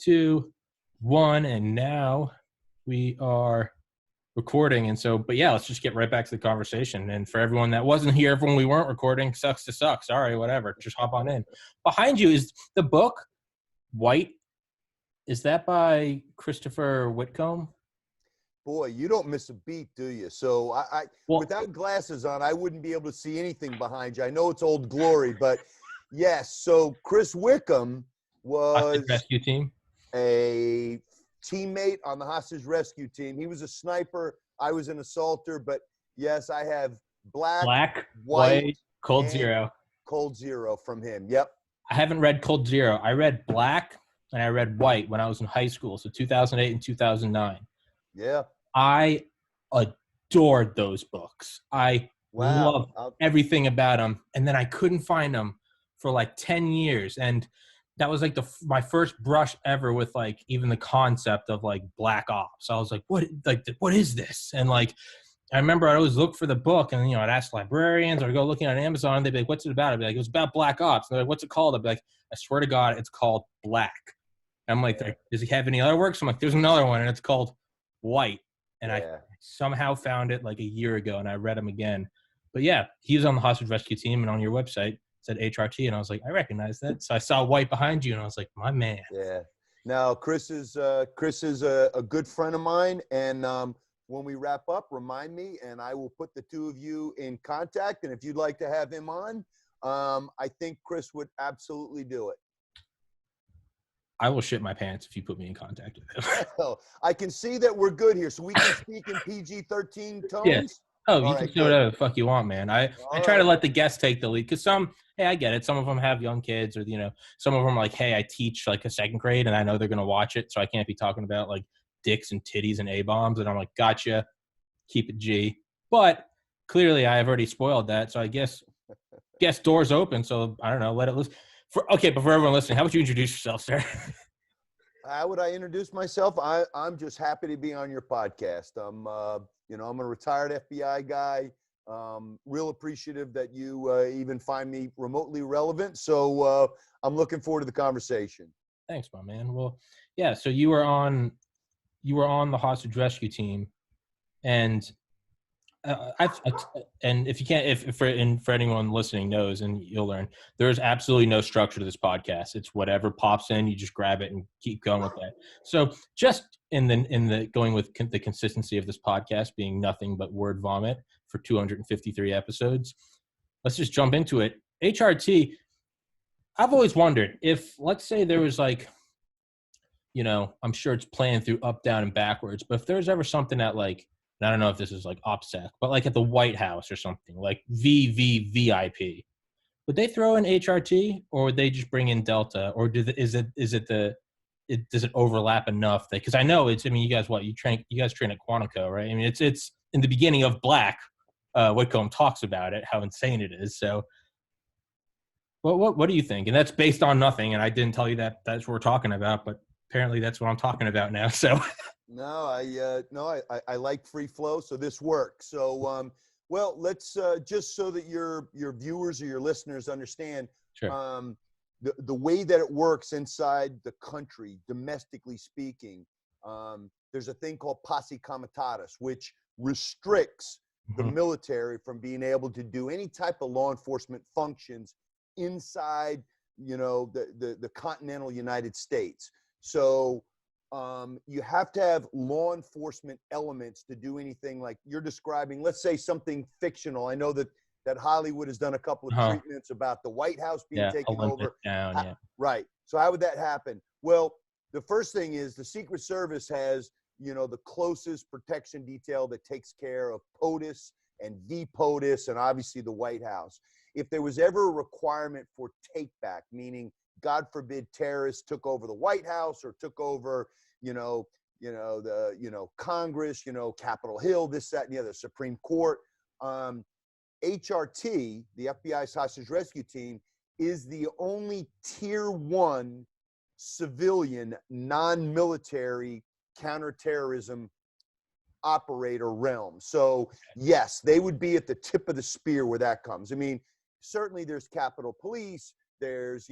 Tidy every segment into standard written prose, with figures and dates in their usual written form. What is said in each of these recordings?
2, 1, and now we are recording. And so, but yeah, let's just get right back to the conversation. And for everyone that wasn't here when we weren't recording, sucks to suck. Sorry, whatever. Just hop on in. Behind you is the book, White. Is that by Christopher Whitcomb? Boy, you don't miss a beat, do you? So without glasses on, I wouldn't be able to see anything behind you. I know it's Old Glory, but yes. So Chris Wickham was rescue team, a teammate on the hostage rescue team. He was a sniper. I was an assaulter. But yes, I have black, white, Cold Zero. Cold Zero from him. Yep. I haven't read Cold Zero. I read Black and I read White when I was in high school, so 2008 and 2009. Yeah. I adored those books. I loved everything about them. And then I couldn't find them for like 10 years. And that was like my first brush ever with like even the concept of like Black Ops. I was like, what is this? And like, I remember I'd always look for the book and, I'd ask librarians or I'd go looking on Amazon and they'd be like, what's it about? I'd be like, it was about Black Ops. And they're like, what's it called? I'd be like, I swear to God, it's called Black. And I'm like, does he have any other works? I'm like, there's another one and it's called White. And I somehow found it like a year ago and I read him again. But yeah, he was on the hostage rescue team and on your website it said HRT. And I was like, I recognize that. So I saw White behind you and I was like, my man. Yeah. Now, Chris is a good friend of mine. And when we wrap up, remind me and I will put the two of you in contact. And if you'd like to have him on, I think Chris would absolutely do it. I will shit my pants if you put me in contact with him. Well, I can see that we're good here, so we can speak in PG-13 tones. Yes. Oh, you can say whatever the fuck you want, man. I try to let the guests take the lead because I get it. Some of them have young kids or, some of them are like, hey, I teach like a second grade and I know they're going to watch it. So I can't be talking about like dicks and titties and A-bombs. And I'm like, gotcha. Keep it G. But clearly I have already spoiled that. So I guess doors open. So I don't know, let it loose. But for everyone listening, how would you introduce yourself, sir? How would I introduce myself? I'm just happy to be on your podcast. I'm a retired FBI guy. Real appreciative that you even find me remotely relevant. So I'm looking forward to the conversation. Thanks, my man. Well, yeah. So you were on the hostage rescue team, and and if you can't, if for anyone listening knows, and you'll learn, there's absolutely no structure to this podcast. It's whatever pops in, you just grab it and keep going with that. So just in the going with the consistency of this podcast being nothing but word vomit for 253 episodes, let's just jump into it. HRT. I've always wondered if, let's say there was like, I'm sure it's playing through up, down, and backwards, but if there's ever something that like, I don't know if this is like OPSEC, but like at the White House or something, like VVVIP, would they throw in HRT or would they just bring in Delta? Or does it overlap enough that, because I know you guys train at Quantico, right? I mean, it's in the beginning of Black, Whitcomb talks about it, how insane it is. So what do you think? And that's based on nothing. And I didn't tell you that that's what we're talking about, but apparently that's what I'm talking about now. So. No, I like free flow, so this works. So, well, let's just so that your viewers or your listeners understand, sure. The way that it works inside the country, domestically speaking. There's a thing called posse comitatus, which restricts the military from being able to do any type of law enforcement functions inside, the continental United States. So. You have to have law enforcement elements to do anything like you're describing. Let's say something fictional. I know that Hollywood has done a couple of treatments about the White House being taken over. Down, Right. So how would that happen? Well, the first thing is the Secret Service has, the closest protection detail that takes care of POTUS and VPOTUS and obviously the White House. If there was ever a requirement for take back, meaning God forbid terrorists took over the White House or took over, Congress, Capitol Hill, this, that, and the other, Supreme Court. HRT, the FBI's hostage rescue team, is the only tier 1 civilian, non-military counterterrorism operator realm. So yes, they would be at the tip of the spear where that comes. I mean, certainly there's Capitol Police, There's,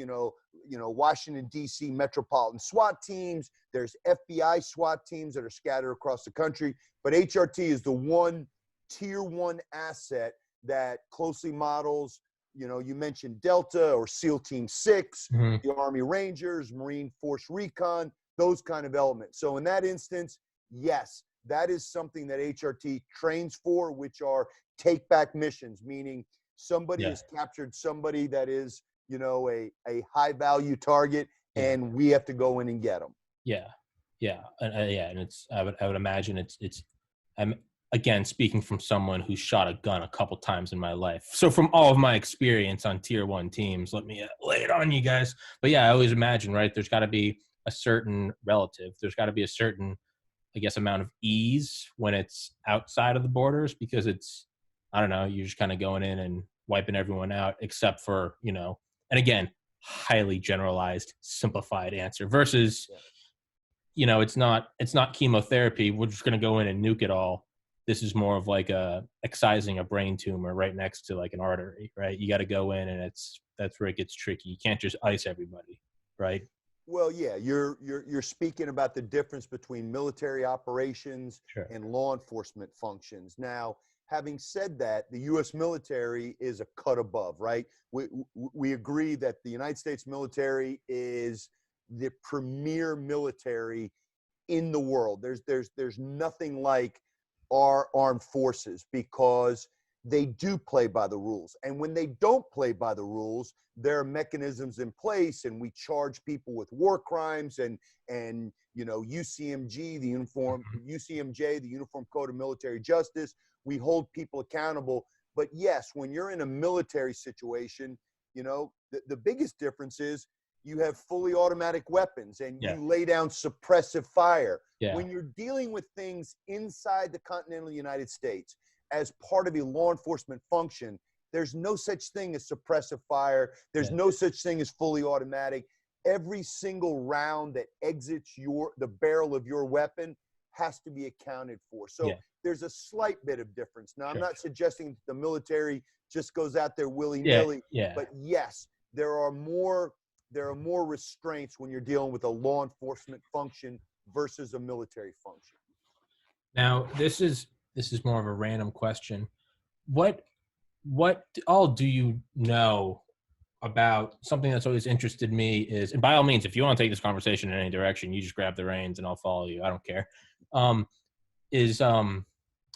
Washington, D.C. metropolitan SWAT teams. There's FBI SWAT teams that are scattered across the country. But HRT is the one tier one asset that closely models, you mentioned Delta or SEAL Team 6, the Army Rangers, Marine Force Recon, those kind of elements. So in that instance, yes, that is something that HRT trains for, which are take-back missions, meaning somebody has captured somebody that is, a high-value target, and we have to go in and get them. And I would imagine I'm again speaking from someone who shot a gun a couple times in my life. So from all of my experience on tier one teams, let me lay it on you guys. But yeah, I always imagine, right? There's got to be a certain relative. There's got to be a certain, I guess, amount of ease when it's outside of the borders, because it's, I don't know, you're just kind of going in and wiping everyone out, except for, and again, highly generalized, simplified answer versus, it's not chemotherapy. We're just going to go in and nuke it all. This is more of like excising a brain tumor right next to like an artery, right? You got to go in, and that's where it gets tricky. You can't just ice everybody, right? Well, yeah, you're speaking about the difference between military operations and law enforcement functions. Now, having said that, the U.S. military is a cut above, right? We agree that the United States military is the premier military in the world. There's nothing like our armed forces, because they do play by the rules. And when they don't play by the rules, there are mechanisms in place, and we charge people with war crimes and UCMJ, the Uniform Code of Military Justice. We hold people accountable. But yes, when you're in a military situation, the biggest difference is you have fully automatic weapons, and you lay down suppressive fire. When you're dealing with things inside the continental United States as part of a law enforcement function, there's no such thing as suppressive fire. There's no such thing as fully automatic. Every single round that exits the barrel of your weapon has to be accounted for. So there's a slight bit of difference. Now, I'm not suggesting that the military just goes out there willy-nilly, but yes, there are more restraints when you're dealing with a law enforcement function versus a military function. Now, this is more of a random question. What all do you know about something that's always interested me is, and by all means, if you want to take this conversation in any direction, you just grab the reins and I'll follow you. I don't care.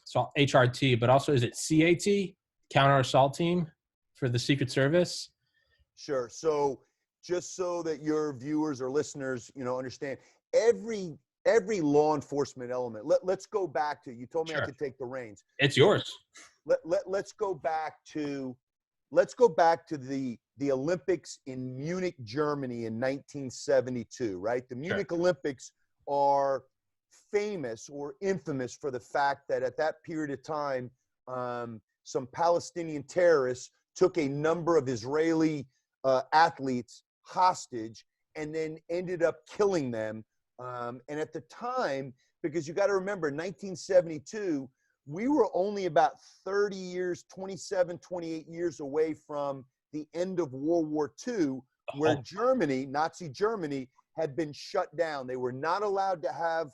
So HRT, but also is it CAT, Counter Assault Team for the Secret Service? Sure. So just so that your viewers or listeners, understand, every law enforcement element. Let's go back to, you told me I could take the reins. It's yours. Let's go back to the Olympics in Munich, Germany in 1972, right? The Munich Olympics are famous or infamous for the fact that at that period of time, some Palestinian terrorists took a number of Israeli athletes hostage and then ended up killing them. And at the time, because you got to remember, 1972, we were only about 30 years, 27, 28 years away from the end of World War II, where Germany, Nazi Germany, had been shut down. They were not allowed to have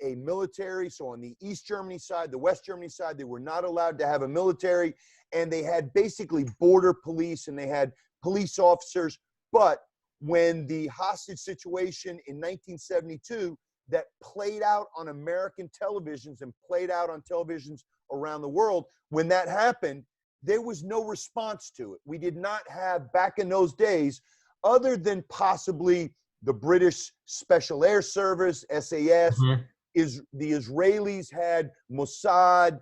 a military. So on the East Germany side, the West Germany side, they were not allowed to have a military. And they had basically border police and they had police officers. But when the hostage situation in 1972 that played out on American televisions and played out on televisions around the world, when that happened, there was no response to it. We did not have, back in those days, other than possibly the British Special Air Service, SAS, is the Israelis had Mossad.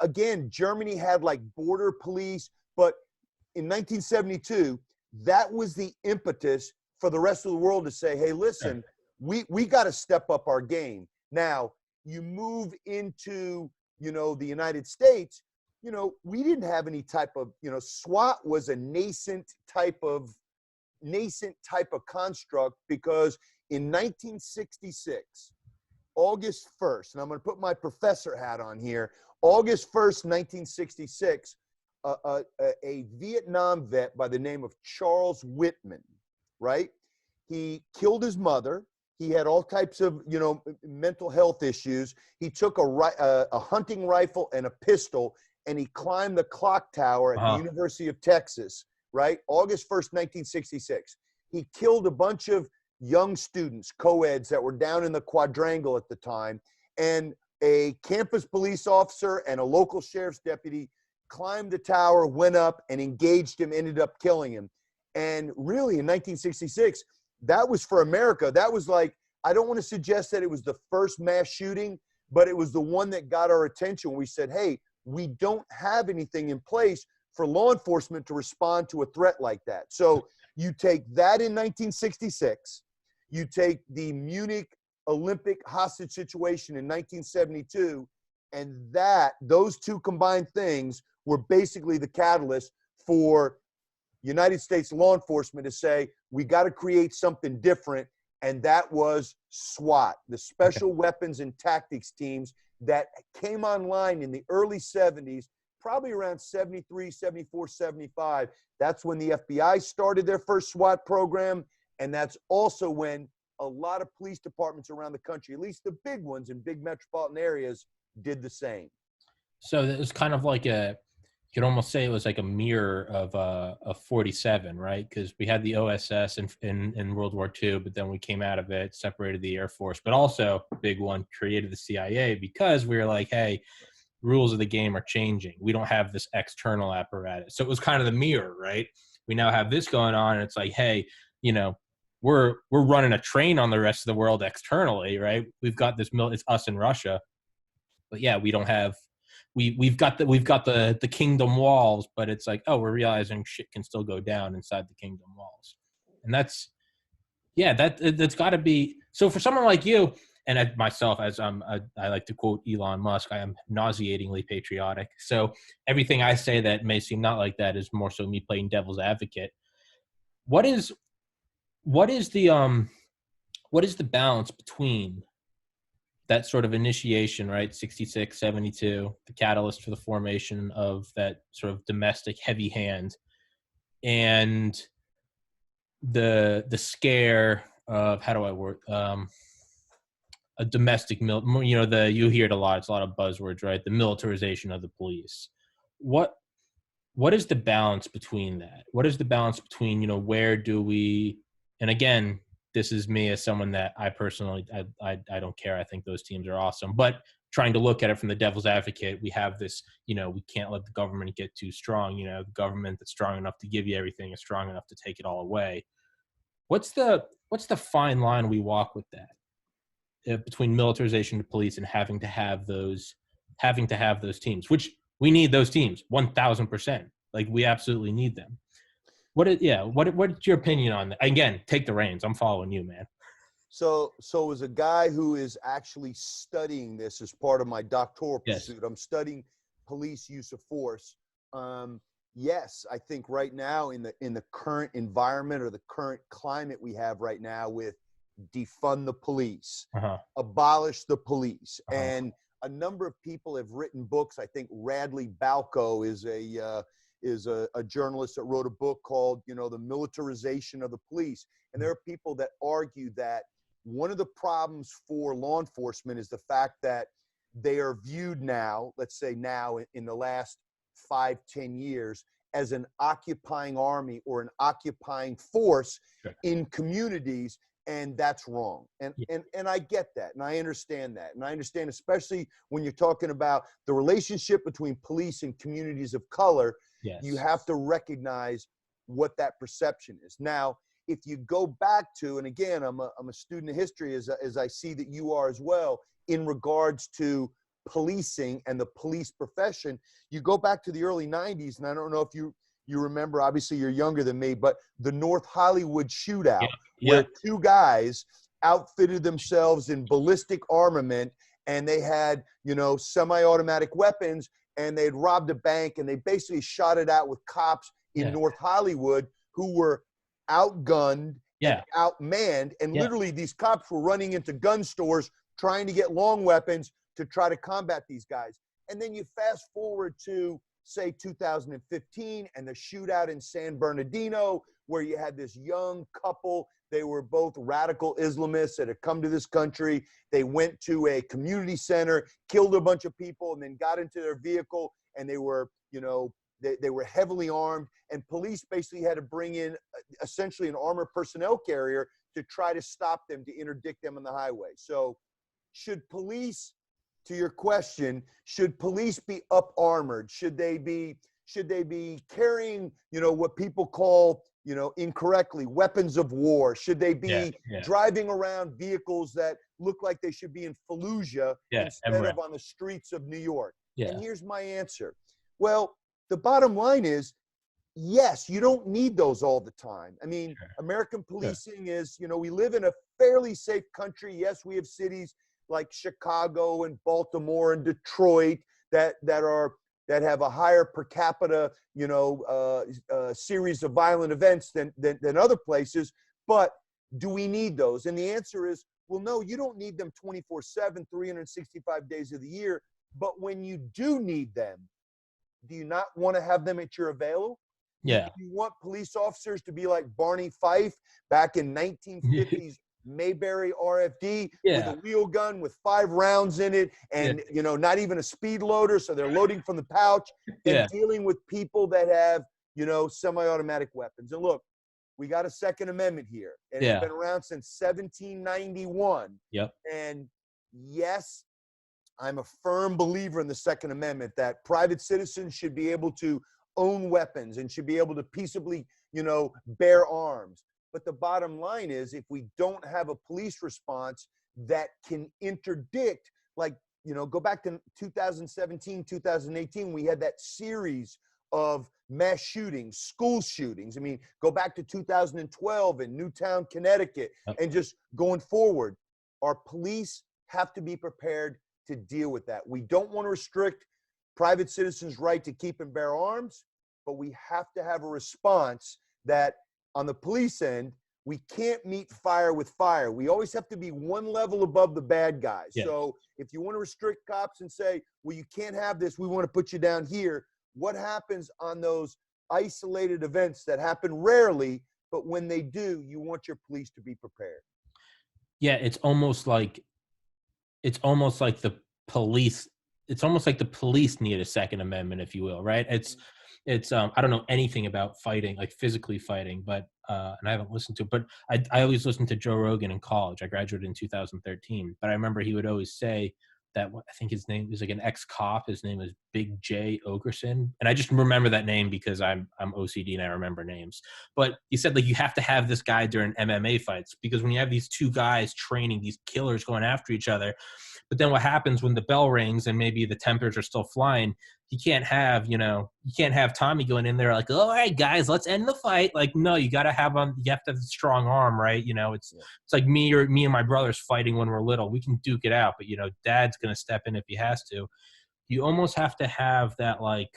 Again, Germany had like border police, but in 1972, that was the impetus for the rest of the world to say, hey, listen, we got to step up our game. Now, you move into, the United States, we didn't have any type of, SWAT was a nascent type of construct, because in 1966, August 1st, and I'm going to put my professor hat on here, August 1st, 1966, a Vietnam vet by the name of Charles Whitman, right? He killed his mother. He had all types of, mental health issues. He took a hunting rifle and a pistol, and he climbed the clock tower at the University of Texas, right? August 1st, 1966. He killed a bunch of young students, co-eds that were down in the quadrangle at the time, and a campus police officer and a local sheriff's deputy climbed the tower, went up and engaged him, ended up killing him. And really in 1966, that was for America. That was like, I don't want to suggest that it was the first mass shooting, but it was the one that got our attention. We said, hey, we don't have anything in place for law enforcement to respond to a threat like that. So you take that in 1966, you take the Munich Olympic hostage situation in 1972, and those two combined things were basically the catalyst for United States law enforcement to say, we got to create something different. And that was SWAT, the Special Weapons and Tactics Teams that came online in the early 70s, probably around 73, 74, 75. That's when the FBI started their first SWAT program. And that's also when a lot of police departments around the country, at least the big ones in big metropolitan areas, did the same. So it was kind of like you could almost say it was like a mirror of 47, right? Because we had the OSS in World War II, but then we came out of it, separated the Air Force, but also, big one, created the CIA because we were like, hey, rules of the game are changing. We don't have this external apparatus. So it was kind of the mirror, right? We now have this going on, and it's like, hey, we're running a train on the rest of the world externally, right? We've got this it's us and Russia, but yeah, we don't have. We've got the kingdom walls, but it's like, oh, we're realizing shit can still go down inside the kingdom walls, and that's got to be so for someone like you and myself, as I like to quote Elon Musk, I am nauseatingly patriotic. So everything I say that may seem not like that is more so me playing devil's advocate. What is the balance between that sort of initiation, right? 66, 72, the catalyst for the formation of that sort of domestic heavy hand, and the scare of, how do I word, a domestic you hear it a lot. It's a lot of buzzwords, right? The militarization of the police. What is the balance between that? What is the balance between, where do we, and again, this is me as someone that I personally, I don't care. I think those teams are awesome. But trying to look at it from the devil's advocate, we have this, we can't let the government get too strong. The government that's strong enough to give you everything is strong enough to take it all away. What's the fine line we walk with that between militarization of police and having to have those teams, which we need those teams 1,000%. Like, we absolutely need them. What's your opinion on that? Again, take the reins. I'm following you, man. So as a guy who is actually studying this as part of my doctoral pursuit, I'm studying police use of force. Yes, I think right now in the current environment or the current climate we have right now with defund the police, abolish the police, and a number of people have written books. I think Radley Balco is a journalist that wrote a book called, The Militarization of the Police. And there are people that argue that one of the problems for law enforcement is the fact that they are viewed now, let's say now in the last 5-10 years, as an occupying army or an occupying force in communities. And that's wrong. And I get that. And I understand that. And I understand, especially when you're talking about the relationship between police and communities of color, you have to recognize what that perception is. Now, if you go back to, and again, I'm a student of history as I see that you are as well, in regards to policing and the police profession, you go back to the early 90s, and I don't know if you remember, obviously you're younger than me, but the North Hollywood shootout, where two guys outfitted themselves in ballistic armament, and they had, semi-automatic weapons, and they'd robbed a bank, and they basically shot it out with cops in North Hollywood who were outgunned and outmanned. And literally these cops were running into gun stores trying to get long weapons to try to combat these guys. And then you fast forward to say 2015 and the shootout in San Bernardino, where you had this young couple. They were both radical Islamists that had come to this country. They went to a community center, killed a bunch of people, and then got into their vehicle, and they were, they were heavily armed, and police basically had to bring in essentially an armored personnel carrier to try to stop them, to interdict them on the highway. So should police, to your question, should police be up armored? Should they be carrying, what people call, incorrectly, weapons of war? Should they be driving around vehicles that look like they should be in Fallujah instead of on the streets of New York? And here's my answer. Well, the bottom line is, yes, you don't need those all the time. I mean, American policing is, we live in a fairly safe country. Yes, we have cities like Chicago and Baltimore and Detroit that have a higher per capita, series of violent events than other places. But do we need those? And the answer is, well, no, you don't need them 24/7, 365 days of the year. But when you do need them, do you not want to have them at your avail? Yeah. You want police officers to be like Barney Fife back in 1950s Mayberry RFD with a wheel gun with 5 rounds in it, and not even a speed loader, so they're loading from the pouch and dealing with people that have semi-automatic weapons. And look, we got a Second Amendment here, and it's been around since 1791. And yes, I'm a firm believer in the Second Amendment that private citizens should be able to own weapons and should be able to peaceably, bear arms. But the bottom line is, if we don't have a police response that can interdict, like, go back to 2017, 2018, we had that series of mass shootings, school shootings. I mean, go back to 2012 in Newtown, Connecticut, and just going forward. Our police have to be prepared to deal with that. We don't want to restrict private citizens' right to keep and bear arms, but we have to have a response that on the police end, we can't meet fire with fire. We always have to be one level above the bad guys. So if you want to restrict cops and say, well, you can't have this, we want to put you down here, what happens on those isolated events that happen rarely, but when they do, you want your police to be prepared? Yeah, it's almost like the police need a Second Amendment, if you will, right? It's I don't know anything about fighting, like physically fighting, but and I haven't listened to it, but I always listened to Joe Rogan in college. I graduated in 2013, but I remember he would always say that, I think his name was like an ex-cop. His name was Big J Ogerson. And I just remember that name because I'm OCD and I remember names. But he said, like, you have to have this guy during MMA fights, because when you have these two guys training, these killers going after each other, but then what happens when the bell rings and maybe the tempers are still flying, you can't have Tommy going in there like, all right, guys, let's end the fight. Like, no, you have to have a strong arm, right? It's like me and my brothers fighting when we're little. We can duke it out, but dad's going to step in if he has to. You almost have to have that, like,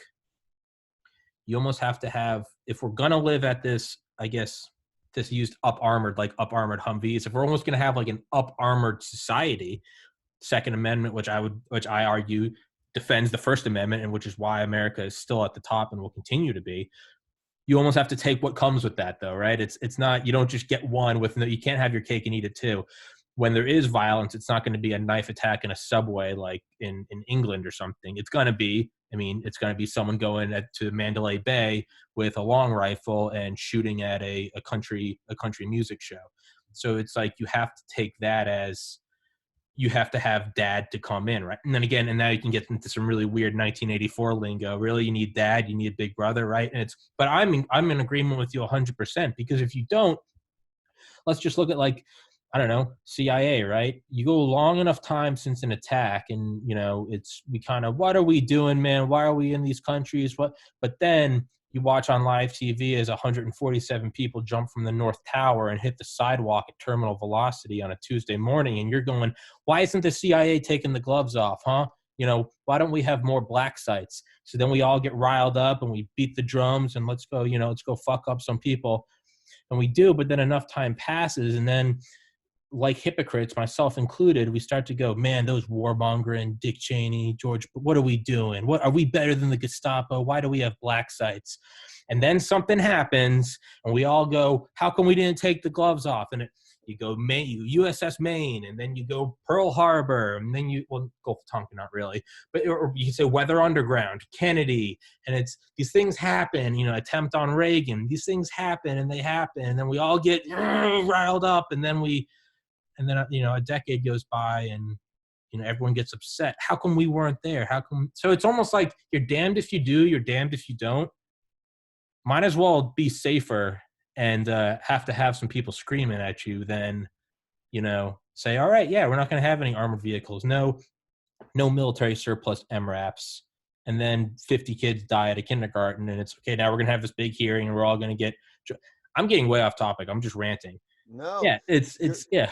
if we're going to live at this, I guess, this used up armored Humvees, if we're almost going to have like an up armored society, Second Amendment, which I argue defends the First Amendment, and which is why America is still at the top and will continue to be. You almost have to take what comes with that, though, right? It's not, you don't just get one you can't have your cake and eat it too. When there is violence, it's not going to be a knife attack in a subway like in England or something. It's going to be someone going to Mandalay Bay with a long rifle and shooting at a country music show. So it's like you have to take that as, you have to have dad to come in, right? And then again, and now you can get into some really weird 1984 lingo. Really, you need dad, you need big brother, right? But I'm in agreement with you 100%, because if you don't, let's just look at, like, I don't know, CIA, right? You go long enough time since an attack, and what are we doing, man? Why are we in these countries? But then you watch on live TV as 147 people jump from the North Tower and hit the sidewalk at terminal velocity on a Tuesday morning, and you're going, why isn't the CIA taking the gloves off, huh? Why don't we have more black sites? So then we all get riled up and we beat the drums and let's go fuck up some people. And we do, but then enough time passes, and then like hypocrites, myself included, we start to go, man, those warmongering Dick Cheney, George, what are we doing? What are we better than the Gestapo? Why do we have black sites? And then something happens, and we all go, how come we didn't take the gloves off? And you go USS Maine, and then you go Pearl Harbor, and then well, Gulf of Tonkin, not really, but or you say Weather Underground, Kennedy, and it's these things happen, attempt on Reagan, these things happen, and they happen, and then we all get riled up, and then a decade goes by, and everyone gets upset. How come we weren't there? How come? So it's almost like you're damned if you do, you're damned if you don't. Might as well be safer and have to have some people screaming at you than, say, all right, yeah, we're not going to have any armored vehicles. No military surplus MRAPs. And then 50 kids die at a kindergarten, and it's okay. Now we're going to have this big hearing, and we're all going to get. I'm getting way off topic. I'm just ranting. No. Yeah, it's yeah.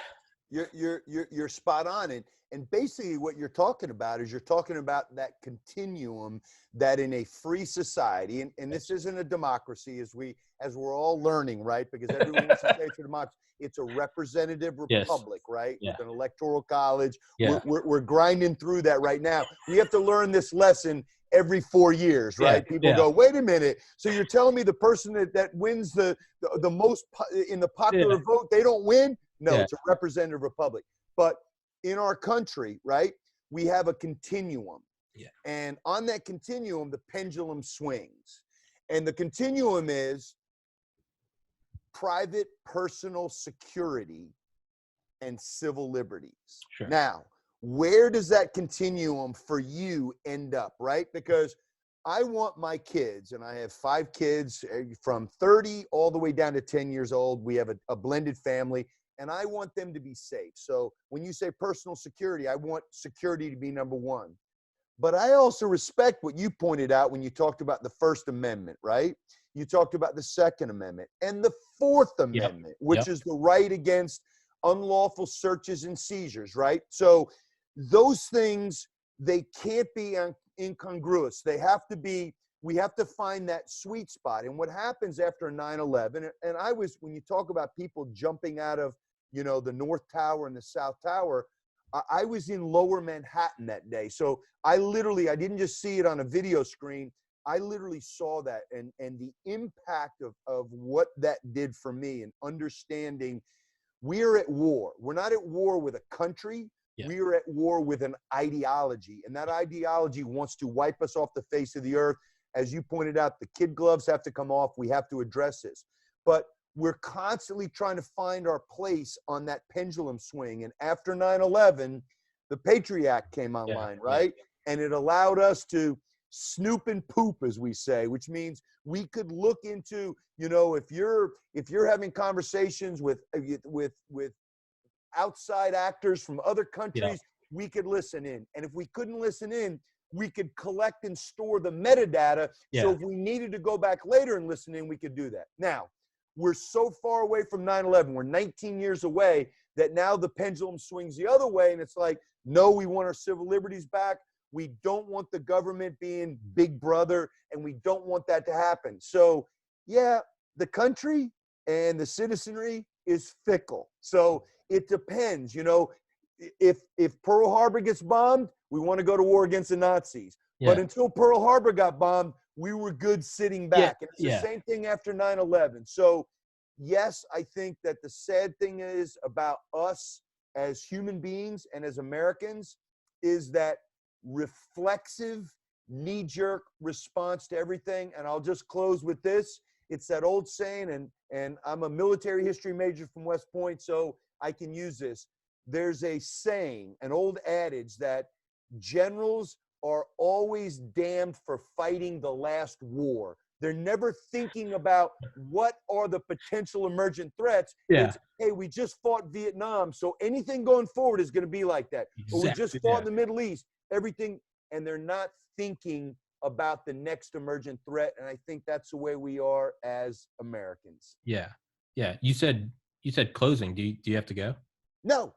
You're spot on. And basically what you're talking about is you're talking about that continuum that in a free society, and this isn't a democracy as we're all learning, right? Because everyone wants to say it's a democracy. It's a representative republic, right? Yeah. With an electoral college. Yeah. We're grinding through that right now. We have to learn this lesson every 4 years, right? People go, wait a minute. So you're telling me the person that wins the most in the popular vote, they don't win? No, it's a representative republic. But in our country, right, we have a continuum. Yeah. And on that continuum, the pendulum swings. And the continuum is private personal security and civil liberties. Sure. Now, where does that continuum for you end up, right? Because I want my kids, and I have 5 kids from 30 all the way down to 10 years old. We have a blended family, and I want them to be safe. So when you say personal security, I want security to be number one. But I also respect what you pointed out when you talked about the First Amendment, right? You talked about the Second Amendment and the Fourth Amendment, which is the right against unlawful searches and seizures, right? So those things, they can't be incongruous. They have to be, we have to find that sweet spot. And what happens after 9/11, and when you talk about people jumping out of, the North Tower and the South Tower, I was in Lower Manhattan that day. So I didn't just see it on a video screen. I literally saw that, and the impact of what that did for me, and understanding we're at war. We're not at war with a country. Yeah. We are at war with an ideology, and that ideology wants to wipe us off the face of the earth. As you pointed out, the kid gloves have to come off. We have to address this. But we're constantly trying to find our place on that pendulum swing. And after 9/11, the Patriot Act came online, right? Yeah. And it allowed us to snoop and poop, as we say, which means we could look into, if you're having conversations with outside actors from other countries, we could listen in. And if we couldn't listen in, we could collect and store the metadata. So if we needed to go back later and listen in, we could do that. Now, we're so far away from 9/11. We're 19 years away that now the pendulum swings the other way. And it's like, no, we want our civil liberties back. We don't want the government being big brother, and we don't want that to happen. So, the country and the citizenry is fickle. So it depends. If Pearl Harbor gets bombed, we want to go to war against the Nazis. Yeah. But until Pearl Harbor got bombed, we were good sitting back. And it's the same thing after 9/11. So, yes, I think that the sad thing is about us as human beings and as Americans is that reflexive, knee-jerk response to everything. And I'll just close with this. It's that old saying, and I'm a military history major from West Point, so I can use this. There's a saying, an old adage, that generals are always damned for fighting the last war. They're never thinking about what are the potential emergent threats. Yeah. It's, hey, we just fought Vietnam, so anything going forward is going to be like that. Exactly. Or we just fought in the Middle East, everything, and they're not thinking about the next emergent threat. And I think that's the way we are as Americans. Yeah. Yeah. You said closing. Do you have to go? No.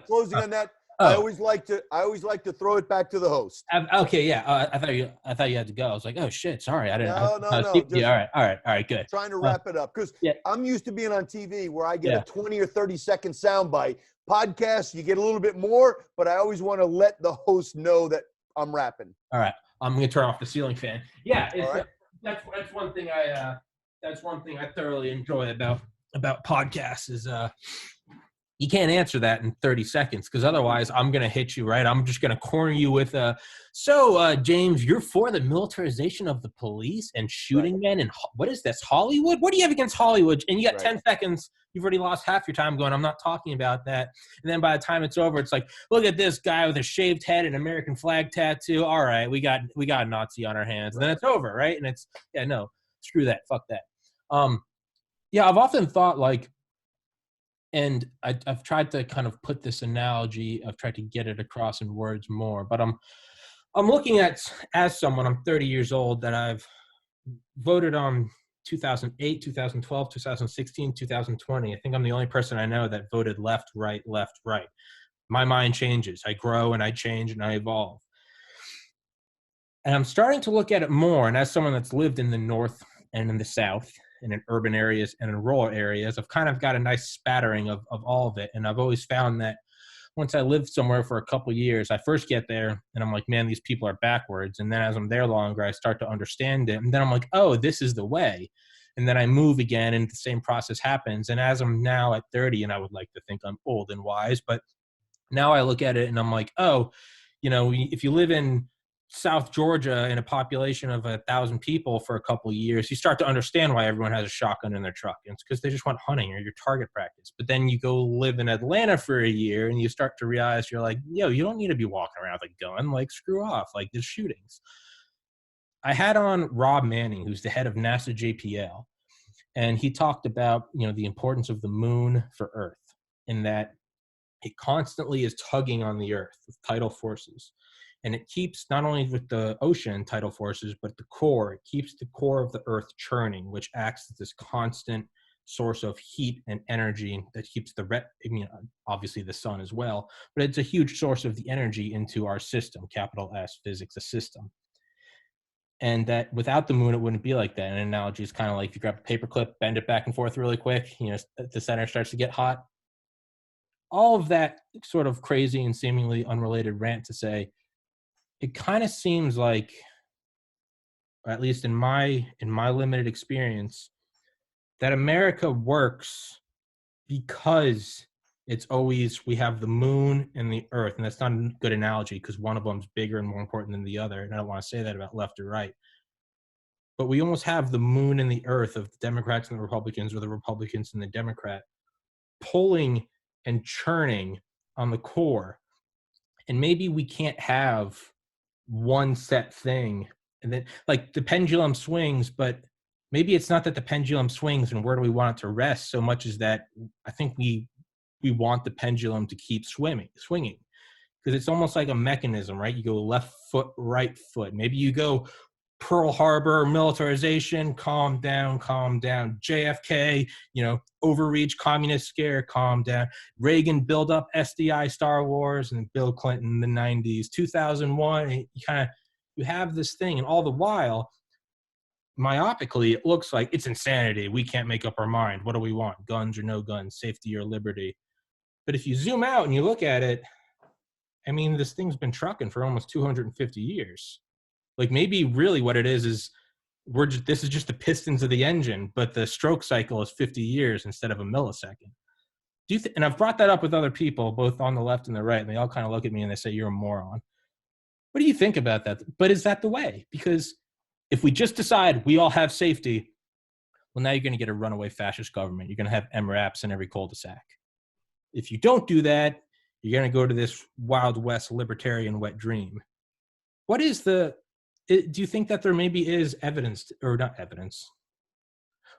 Closing On that. I always like to throw it back to the host. Okay, yeah. I thought you had to go. I was like, oh shit, sorry, I didn't. No. Just Yeah, all right, good. trying to wrap it up because yeah, I'm used to being on TV where I get a 20 or 30-second soundbite. Podcasts, you get a little bit more, but I always want to let the host know that I'm wrapping. All right, I'm gonna turn off the ceiling fan. Yeah, All right. That's one thing I thoroughly enjoy about podcasts is you can't answer that in 30 seconds because otherwise I'm going to hit you, right? I'm just going to corner you with, James, you're for the militarization of the police and shooting men. And what is this, Hollywood? What do you have against Hollywood? And you got 10 seconds. You've already lost half your time going, I'm not talking about that. And then by the time it's over, it's like, look at this guy with a shaved head and American flag tattoo. All right, we got a Nazi on our hands. And then it's over, right? And it's, no, screw that. Fuck that. I've often thought like, and I've tried to kind of put this analogy, I've tried to get it across in words more, but I'm looking at, as someone, I'm 30 years old, that I've voted on 2008, 2012, 2016, 2020. I think I'm the only person I know that voted left, right. My mind changes. I grow and I change and I evolve. And I'm starting to look at it more, and as someone that's lived in the North and in the South, and in urban areas and in rural areas, I've kind of got a nice spattering of all of it. And I've always found that once I live somewhere for a couple of years, I first get there and I'm like, man, these people are backwards. And then as I'm there longer, I start to understand it. And then I'm like, oh, this is the way. And then I move again and the same process happens. And as I'm now at 30, and I would like to think I'm old and wise, but now I look at it and I'm like, oh, if you live in South Georgia in a population of 1,000 people for a couple of years, you start to understand why everyone has a shotgun in their truck. And it's because they just went hunting or your target practice. But then you go live in Atlanta for a year and you start to realize you're like, you don't need to be walking around with a gun. Like, screw off. Like, there's shootings. I had on Rob Manning, who's the head of NASA JPL, and he talked about, the importance of the moon for Earth, and that it constantly is tugging on the Earth with tidal forces. And it keeps, not only with the ocean tidal forces, but the core, it keeps the core of the Earth churning, which acts as this constant source of heat and energy that keeps obviously the sun as well, but it's a huge source of the energy into our system, capital S, physics, a system. And that without the moon, it wouldn't be like that. An analogy is kind of like if you grab a paperclip, bend it back and forth really quick, the center starts to get hot. All of that sort of crazy and seemingly unrelated rant to say, it kind of seems like, or at least in my limited experience, that America works because it's always, we have the moon and the Earth, and that's not a good analogy because one of them's bigger and more important than the other, and I don't want to say that about left or right. But we almost have the moon and the Earth of the Democrats and the Republicans, or the Republicans and the Democrat, pulling and churning on the core. And maybe we can't have one set thing, and then like the pendulum swings, but maybe it's not that the pendulum swings and where do we want it to rest so much as that I think we want the pendulum to keep swinging, because it's almost like a mechanism, right? You go left foot, right foot. Maybe you go Pearl Harbor, militarization, calm down, JFK, overreach, communist scare, calm down. Reagan build up SDI, Star Wars, and Bill Clinton in the 90s, 2001. You have this thing, and all the while, myopically, it looks like it's insanity. We can't make up our mind. What do we want? Guns or no guns, safety or liberty? But if you zoom out and you look at it, I mean, this thing's been trucking for almost 250 years. Like maybe really what it is this is just the pistons of the engine, but the stroke cycle is 50 years instead of a millisecond. And I've brought that up with other people, both on the left and the right, and they all kind of look at me and they say, you're a moron. What do you think about that? But is that the way? Because if we just decide we all have safety, well, now you're going to get a runaway fascist government. You're going to have MRAPs in every cul-de-sac. If you don't do that, you're going to go to this Wild West libertarian wet dream. Do you think that there maybe is evidence, or not evidence?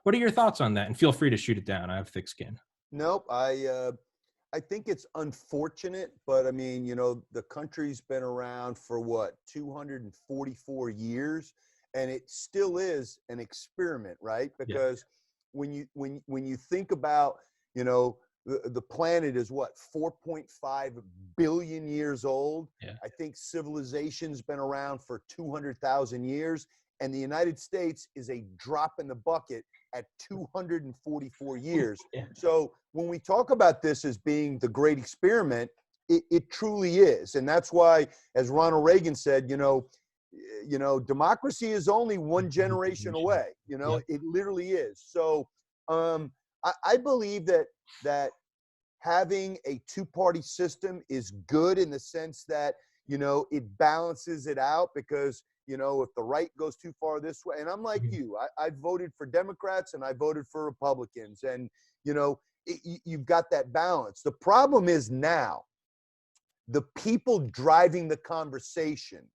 What are your thoughts on that? And feel free to shoot it down. I have thick skin. Nope. I think it's unfortunate, but I mean, the country's been around for 244 years, and it still is an experiment, right? Because when you think about, the planet is what, 4.5 billion years old. Yeah. I think civilization's been around for 200,000 years, and the United States is a drop in the bucket at 244 years. Yeah. So when we talk about this as being the great experiment, it truly is. And that's why, as Ronald Reagan said, democracy is only one generation away. It literally is. So I believe that having a two-party system is good in the sense that, it balances it out, because, if the right goes too far this way, and I'm like you, I voted for Democrats and I voted for Republicans, and, you've got that balance. The problem is now, the people driving the conversation,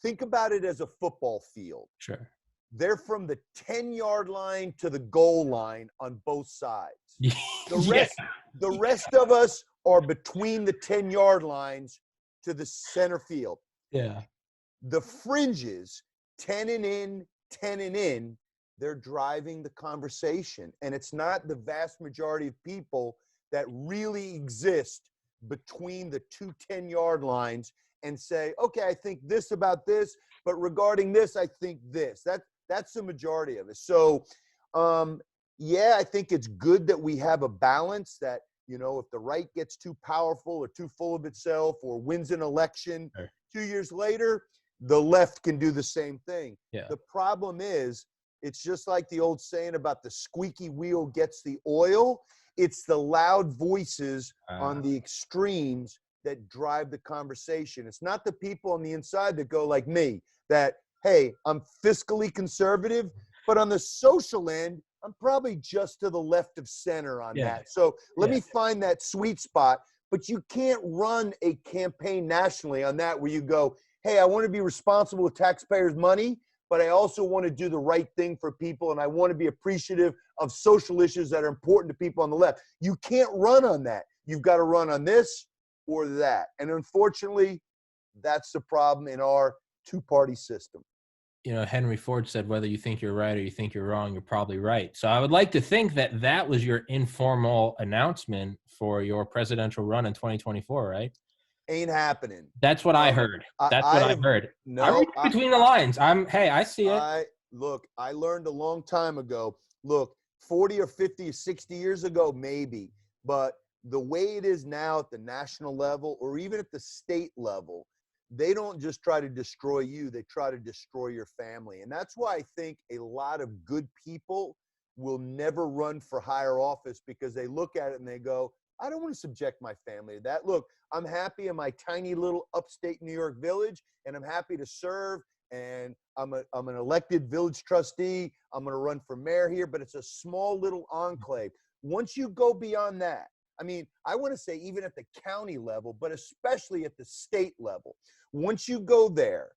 think about it as a football field. Sure. They're from the 10-yard line to the goal line on both sides. The rest of us are between the 10-yard lines to the center field. Yeah. The fringes, 10 and in, they're driving the conversation. And it's not the vast majority of people that really exist between the two 10-yard lines and say, okay, I think this about this, but regarding this, I think this. That's the majority of it. So, I think it's good that we have a balance that, if the right gets too powerful or too full of itself or wins an election, 2 years later, the left can do the same thing. Yeah. The problem is, it's just like the old saying about the squeaky wheel gets the oil. It's the loud voices on the extremes that drive the conversation. It's not the people on the inside that go like me, that, hey, I'm fiscally conservative, but on the social end, I'm probably just to the left of center on that. So let me find that sweet spot. But you can't run a campaign nationally on that where you go, hey, I want to be responsible with taxpayers' money, but I also want to do the right thing for people, and I want to be appreciative of social issues that are important to people on the left. You can't run on that. You've got to run on this or that. And unfortunately, that's the problem in our two-party system. Henry Ford said, whether you think you're right or you think you're wrong, you're probably right. So I would like to think that was your informal announcement for your presidential run in 2024, right? Ain't happening. That's what I heard. That's what I heard. No, I read between the lines. I see it. I learned a long time ago. Look, 40 or 50 or 60 years ago, maybe. But the way it is now at the national level or even at the state level, they don't just try to destroy you. They try to destroy your family. And that's why I think a lot of good people will never run for higher office, because they look at it and they go, I don't want to subject my family to that. Look, I'm happy in my tiny little upstate New York village, and I'm happy to serve, and I'm an elected village trustee. I'm going to run for mayor here, but it's a small little enclave. Once you go beyond that, I mean, I want to say even at the county level, but especially at the state level, once you go there,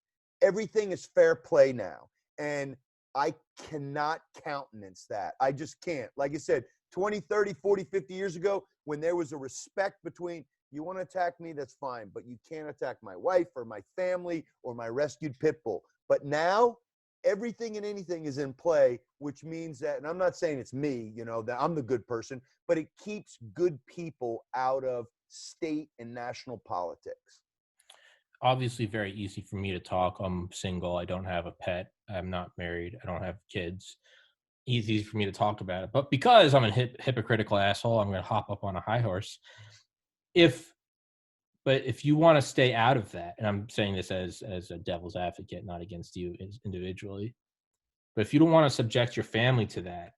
everything is fair play now. And I cannot countenance that. I just can't. Like I said, 20, 30, 40, 50 years ago, when there was a respect between, you want to attack me, that's fine, but you can't attack my wife or my family or my rescued pit bull. But now, everything and anything is in play, which means that, and I'm not saying it's me, that I'm the good person, but it keeps good people out of state and national politics. Obviously, very easy for me to talk. I'm single. I don't have a pet. I'm not married. I don't have kids. Easy for me to talk about it. But because I'm a hypocritical asshole, I'm going to hop up on a high horse. But if you want to stay out of that, and I'm saying this as a devil's advocate, not against you individually, but if you don't want to subject your family to that,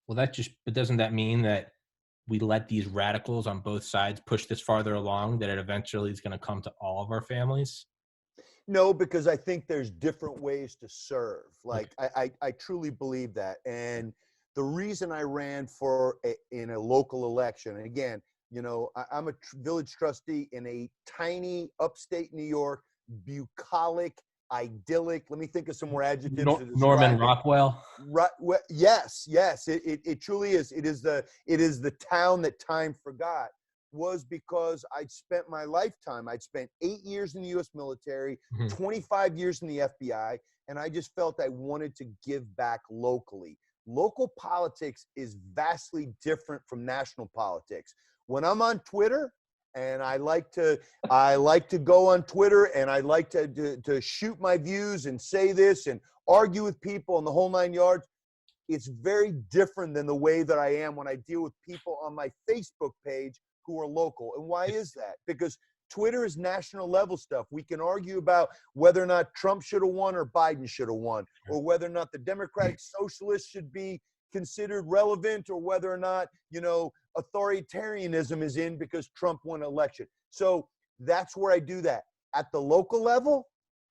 well, but doesn't that mean that we let these radicals on both sides push this farther along, that it eventually is going to come to all of our families? No, because I think there's different ways to serve. Like, okay. I truly believe that. And the reason I ran in a local election, and again, I'm a village trustee in a tiny upstate New York, bucolic, idyllic. Let me think of some more adjectives. Norman Rockwell. Right. Well, yes. It truly is. It is the town that time forgot. Was because I'd spent my lifetime. I'd spent 8 years in the U.S. military, 25 years in the FBI, and I just felt I wanted to give back locally. local politics is vastly different from national politics. When I'm on Twitter, and I like to go on Twitter, and I like to shoot my views and say this and argue with people and the whole 9 yards. It's very different than the way that I am when I deal with people on my Facebook page who are local. And why is that? Because Twitter is national level stuff. We can argue about whether or not Trump should have won or Biden should have won, or whether or not the Democratic Socialists should be considered relevant, or whether or not, authoritarianism is in because Trump won an election. So that's where I do that. At the local level,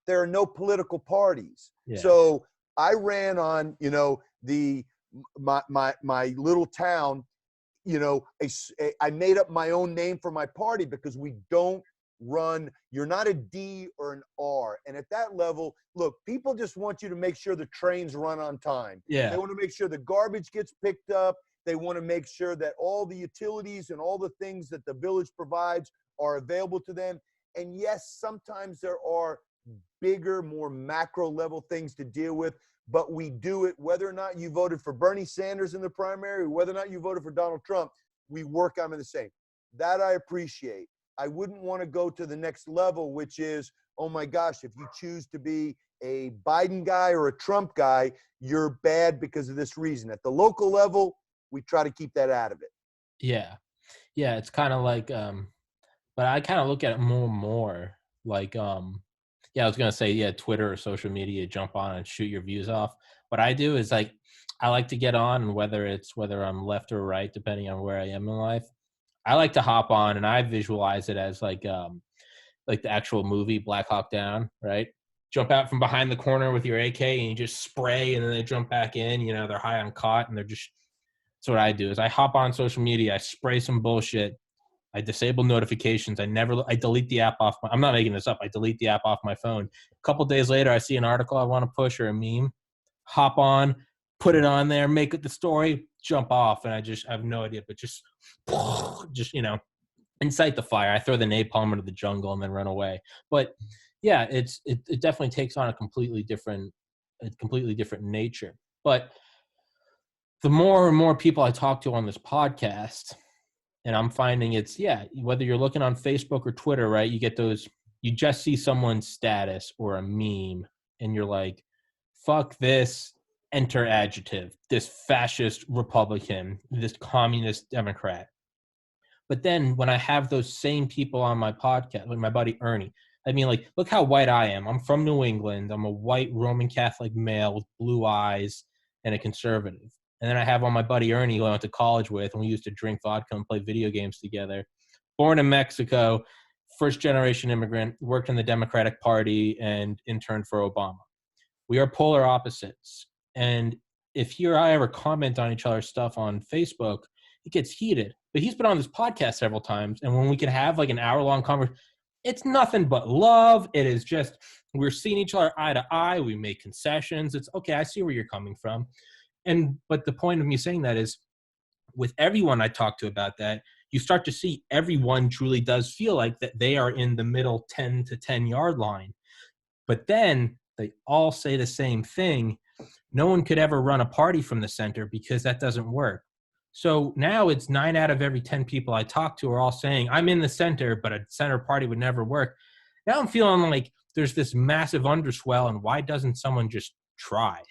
there are no political parties. Yeah. So I ran on, my little town, I made up my own name for my party because we don't run, you're not a D or an R. And at that level, look, people just want you to make sure the trains run on time. Yeah. They want to make sure the garbage gets picked up. They want to make sure that all the utilities and all the things that the village provides are available to them. And yes, sometimes there are bigger, more macro level things to deal with, but we do it whether or not you voted for Bernie Sanders in the primary, or whether or not you voted for Donald Trump. We work on it the same. That I appreciate. I wouldn't want to go to the next level, which is, oh my gosh, if you choose to be a Biden guy or a Trump guy, you're bad because of this reason. At the local level, we try to keep that out of it. Yeah. Yeah. It's kind of like, but I kind of look at it more like, yeah, I was going to say, yeah, Twitter or social media, jump on and shoot your views off. What I do is like, I like to get on, and whether I'm left or right, depending on where I am in life, I like to hop on and I visualize it as like the actual movie Black Hawk Down, right? Jump out from behind the corner with your AK and you just spray, and then they jump back in, they're high on cot, and that's what I do is I hop on social media, I spray some bullshit, I disable notifications. I delete the app off. I'm not making this up. I delete the app off my phone. A couple days later, I see an article I want to push or a meme, hop on, put it on there, make it the story, jump off. And I have no idea, but just, incite the fire. I throw the napalm into the jungle and then run away. But yeah, it definitely takes on a completely different nature. But the more and more people I talk to on this podcast, and I'm finding whether you're looking on Facebook or Twitter, right? You get those, you just see someone's status or a meme and you're like, fuck this, enter adjective, this fascist Republican, this communist Democrat. But then when I have those same people on my podcast, like my buddy Ernie, I mean, like, look how white I am. I'm from New England. I'm a white Roman Catholic male with blue eyes and a conservative. And then I have on my buddy Ernie, who I went to college with, and we used to drink vodka and play video games together. Born in Mexico, first-generation immigrant, worked in the Democratic Party, and interned for Obama. We are polar opposites. And if he or I ever comment on each other's stuff on Facebook, it gets heated. But he's been on this podcast several times, and when we can have like an hour-long conversation, it's nothing but love. It is just, we're seeing each other eye to eye. We make concessions. It's, okay, I see where you're coming from. But the point of me saying that is, with everyone I talk to about that, you start to see everyone truly does feel like that they are in the middle 10 to 10 yard line. But then they all say the same thing. No one could ever run a party from the center because that doesn't work. So now it's 9 out of every 10 people I talk to are all saying, I'm in the center, but a center party would never work. Now I'm feeling like there's this massive underswell, and why doesn't someone just try?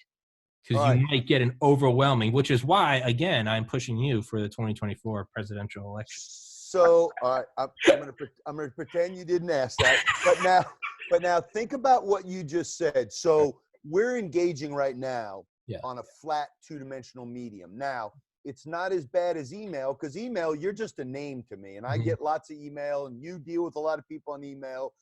Because you might get an overwhelming, which is why, again, I'm pushing you for the 2024 presidential election. So, all right, I'm going to pretend you didn't ask that. But now think about what you just said. So we're engaging right now on a flat two-dimensional medium. Now, it's not as bad as email, because email, you're just a name to me. And I get lots of email, and you deal with a lot of people on email.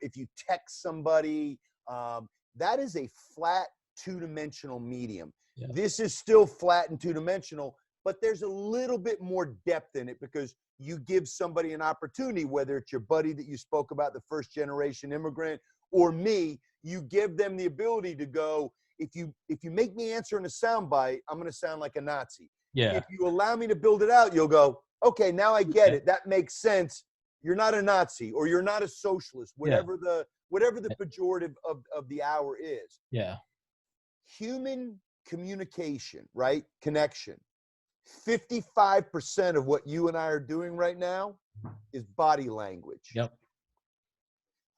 If you text somebody, that is a flat two-dimensional medium. Yeah. This is still flat and two-dimensional, but there's a little bit more depth in it, because you give somebody an opportunity, whether it's your buddy that you spoke about, the first-generation immigrant, or me, you give them the ability to go, if you make me answer in a soundbite, I'm going to sound like a Nazi. Yeah. If you allow me to build it out, you'll go, okay, now I get it. That makes sense. You're not a Nazi, or you're not a socialist, whatever the pejorative of the hour is. Yeah. Human communication, right? Connection. 55% of what you and I are doing right now is body language. Yep.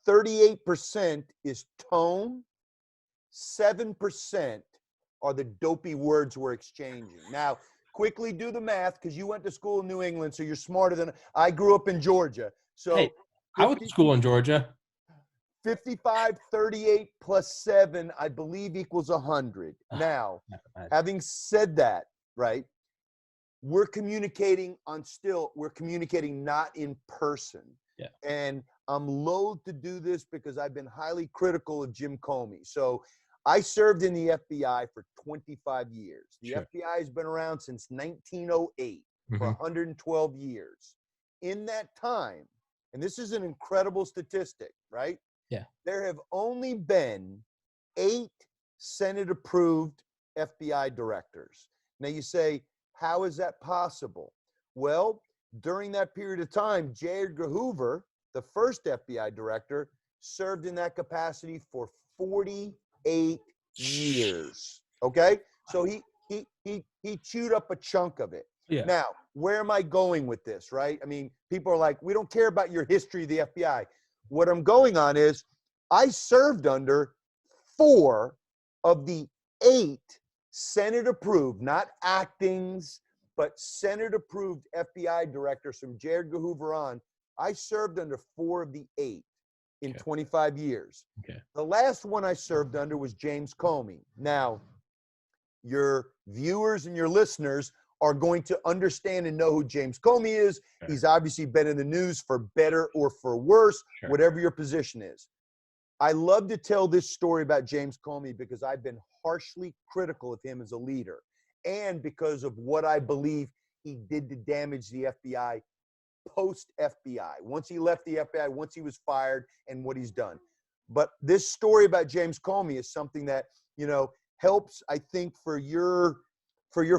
38% is tone. 7% are the dopey words we're exchanging. Now, quickly do the math, because you went to school in New England, so you're smarter than I grew up in Georgia. So Hey, I went to school in Georgia. 55, 38 plus 7, I believe, equals 100. Now, having said that, right, we're communicating we're communicating not in person. Yeah. And I'm loath to do this because I've been highly critical of Jim Comey. So I served in the FBI for 25 years. The Sure. FBI has been around since 1908 for 112 years. In that time, and this is an incredible statistic, right? Yeah. There have only been 8 Senate-approved FBI directors. Now you say, how is that possible? Well, during that period of time, J. Edgar Hoover, the first FBI director, served in that capacity for 48 years. Okay? So he chewed up a chunk of it. Yeah. Now, where am I going with this, right? I mean, people are like, we don't care about your history of the FBI. What I'm going on is I served under 4 of the 8 Senate-approved, not actings, but Senate-approved FBI directors from J. Edgar Hoover on. I served under 4 of the 8 in 25 years. Okay. The last one I served under was James Comey. Now, your viewers and your listeners are going to understand and know who James Comey is. Sure. He's obviously been in the news for better or for worse, Sure. whatever your position is. I love to tell this story about James Comey because I've been harshly critical of him as a leader, and because of what I believe he did to damage the FBI post-FBI. Once he left the FBI, once he was fired, and what he's done. But this story about James Comey is something that, you know, helps, I think, for your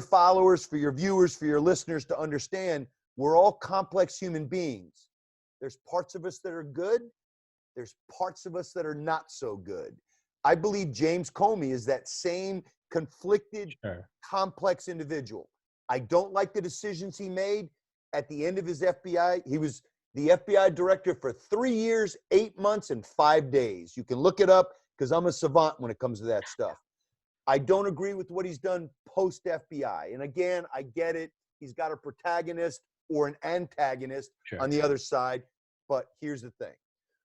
followers, for your viewers, for your listeners to understand we're all complex human beings. There's parts of us that are good. There's parts of us that are not so good. I believe James Comey is that same conflicted, Sure. complex individual. I don't like the decisions he made at the end of his FBI. He was the FBI director for 3 years, 8 months, and 5 days. You can look it up because I'm a savant when it comes to that stuff. I don't agree with what he's done post-FBI. And again, I get it. He's got a protagonist or an antagonist Sure. on the other side. But here's the thing.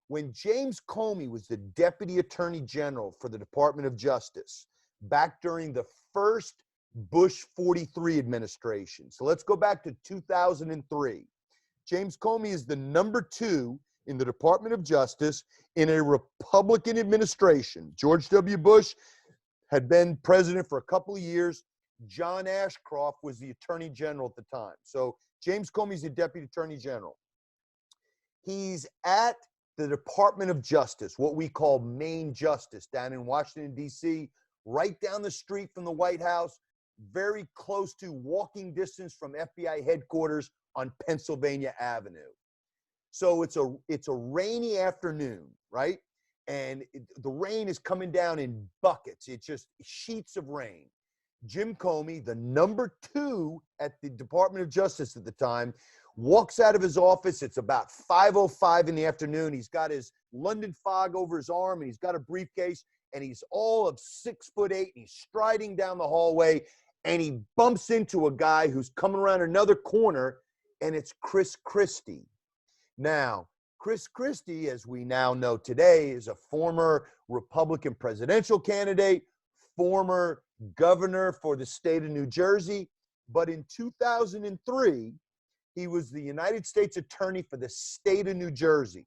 When James Comey was the Deputy Attorney General for the Department of Justice back during the first Bush 43 administration, so let's go back to 2003. James Comey is the number 2 in the Department of Justice in a Republican administration. George W. Bush had been president for a couple of years. John Ashcroft was the Attorney General at the time. So James Comey is the Deputy Attorney General. He's at the Department of Justice, what we call Main Justice, down in Washington, D.C., right down the street from the White House, very close to walking distance from FBI headquarters on Pennsylvania Avenue. So it's a rainy afternoon, right? And the rain is coming down in buckets. It's just sheets of rain. Jim Comey, the number 2 at the Department of Justice at the time, walks out of his office. It's about 5:05 in the afternoon. He's got his London fog over his arm, and he's got a briefcase, and he's all of 6'8", and he's striding down the hallway, and he bumps into a guy who's coming around another corner, and it's Chris Christie. Now, Chris Christie, as we now know today, is a former Republican presidential candidate, former governor for the state of New Jersey. But in 2003, he was the United States Attorney for the state of New Jersey.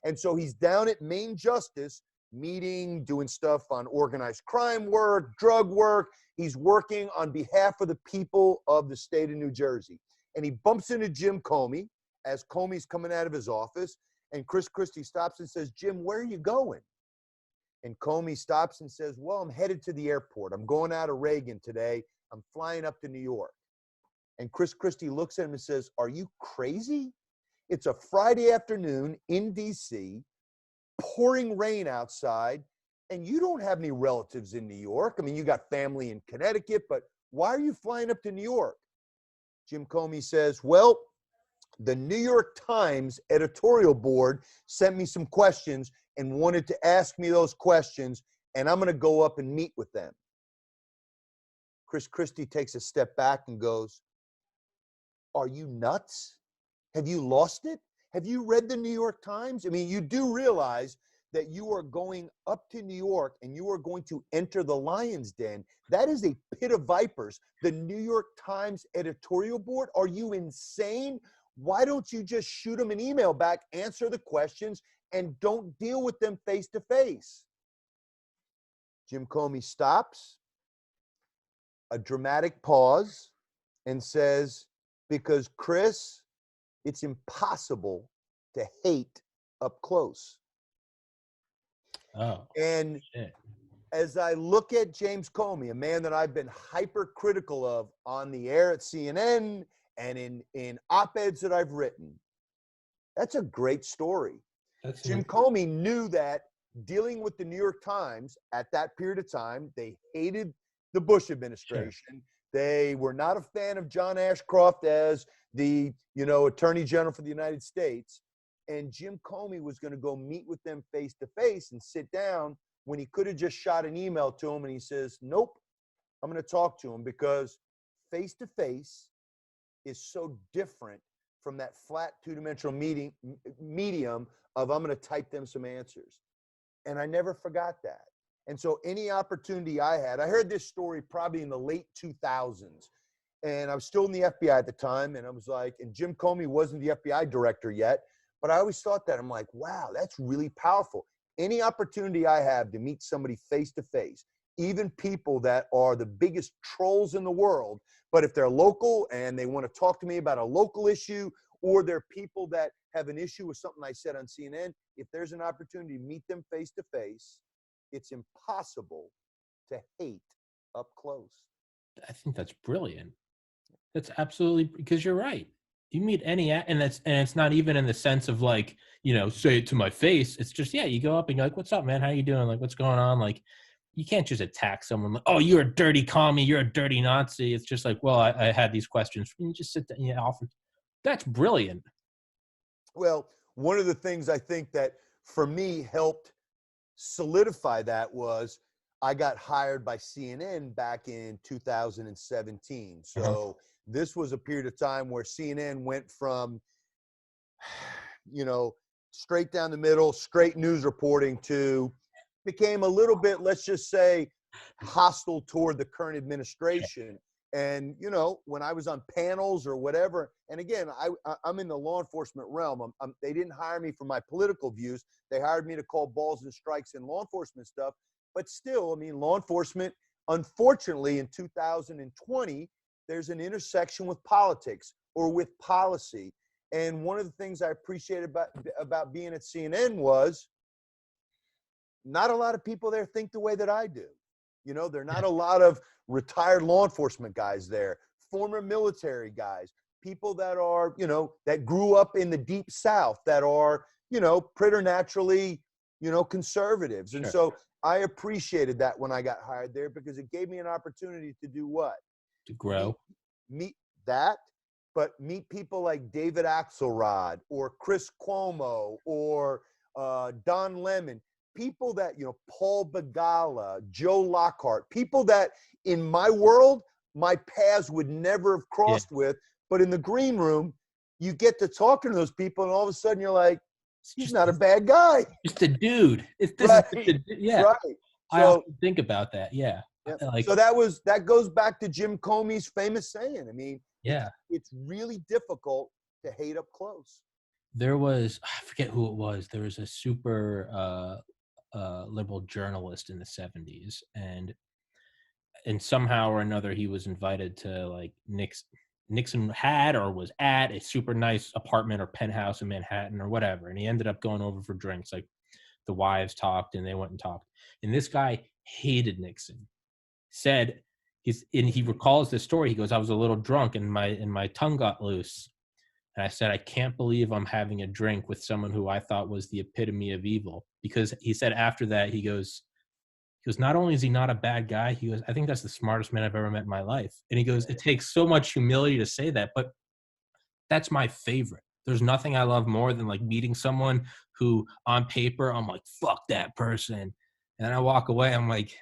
And so he's down at Main Justice, meeting, doing stuff on organized crime work, drug work. He's working on behalf of the people of the state of New Jersey. And he bumps into Jim Comey as Comey's coming out of his office. And Chris Christie stops and says, "Jim, where are you going?" And Comey stops and says, "Well, I'm headed to the airport. I'm going out of Reagan today. I'm flying up to New York." And Chris Christie looks at him and says, "Are you crazy? It's a Friday afternoon in D.C., pouring rain outside. and you don't have any relatives in New York. I mean, you got family in Connecticut, but why are you flying up to New York? Jim Comey says, well, the New York Times editorial board sent me some questions and wanted to ask me those questions, and I'm going to go up and meet with them. Chris Christie takes a step back and goes, are you nuts? Have you lost it? Have you read the New York Times? I mean, you do realize that you are going up to New York and you are going to enter the lion's den. That is a pit of vipers. The New York Times editorial board, are you insane? Why don't you just shoot them an email back, answer the questions, and don't deal with them face to face? Jim Comey stops, a dramatic pause, and says, because Chris, it's impossible to hate up close. Oh, and shit. As I look at James Comey, a man that I've been hypercritical of on the air at CNN and in op-eds that I've written, that's a great story. Jim Comey knew that dealing with the New York Times at that period of time, they hated the Bush administration. Sure. They were not a fan of John Ashcroft as the, Attorney General for the United States. And Jim Comey was going to go meet with them face to face and sit down when he could have just shot an email to him. And he says, nope, I'm going to talk to him, because face to face is so different from that flat two-dimensional medium of I'm going to type them some answers. And I never forgot that. And so any opportunity I had, I heard this story probably in the late 2000s. And I was still in the FBI at the time. And I was like, and Jim Comey wasn't the FBI director yet. But I always thought that. I'm like, wow, that's really powerful. Any opportunity I have to meet somebody face to face, even people that are the biggest trolls in the world, but if they're local and they want to talk to me about a local issue, or they're people that have an issue with something I said on CNN, if there's an opportunity to meet them face to face, it's impossible to hate up close. I think that's brilliant. That's absolutely, because you're right. You meet any, and it's not even in the sense of like, say it to my face. It's just, you go up and you're like, what's up, man? How you doing? Like, what's going on? Like, you can't just attack someone like, oh, you're a dirty commie, you're a dirty Nazi. It's just like, well, I had these questions. You just sit there and offer. That's brilliant. Well, one of the things I think that for me helped solidify that was I got hired by CNN back in 2017. So this was a period of time where CNN went from, straight down the middle, straight news reporting to became a little bit, let's just say, hostile toward the current administration. And, when I was on panels or whatever, and again, I'm in the law enforcement realm. They didn't hire me for my political views. They hired me to call balls and strikes in law enforcement stuff. But still, I mean, law enforcement, unfortunately, in 2020, there's an intersection with politics or with policy. And one of the things I appreciated about being at CNN was not a lot of people there think the way that I do. There are not a lot of retired law enforcement guys there, former military guys, people that are, that grew up in the deep South, that are, preternaturally, conservatives. And so I appreciated that when I got hired there, because it gave me an opportunity to do what? To grow. Meet that, but meet people like David Axelrod or Chris Cuomo or Don Lemon. People that, Paul Begala, Joe Lockhart, people that in my world, my paths would never have crossed with. But in the green room, you get to talking to those people, and all of a sudden you're like, he's not a bad guy. Just a dude. Right. Right. So, I often think about that. Yeah. So that goes back to Jim Comey's famous saying. I mean, it's really difficult to hate up close. There was, I forget who it was. There was a super liberal journalist in the 70s, and somehow or another he was invited to like Nixon had or was at a super nice apartment or penthouse in Manhattan or whatever, and he ended up going over for drinks. Like the wives talked and they went and talked, and this guy hated Nixon. Said he recalls this story. He goes, I was a little drunk and my tongue got loose. And I said, I can't believe I'm having a drink with someone who I thought was the epitome of evil. Because he said after that, he goes, He goes, not only is he not a bad guy, he goes, I think that's the smartest man I've ever met in my life. And he goes, it takes so much humility to say that, but that's my favorite. There's nothing I love more than like meeting someone who on paper, I'm like, fuck that person. And I walk away, I'm like,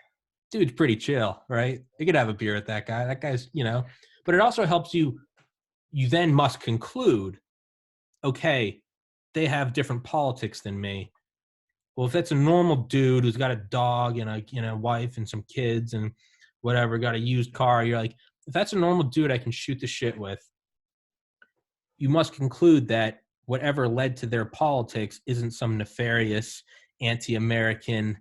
dude's pretty chill, right? You could have a beer with that guy. That guy's, but it also helps you. You then must conclude, okay, they have different politics than me. Well, if that's a normal dude who's got a dog and a wife and some kids and whatever, got a used car, you're like, if that's a normal dude I can shoot the shit with, you must conclude that whatever led to their politics isn't some nefarious anti-American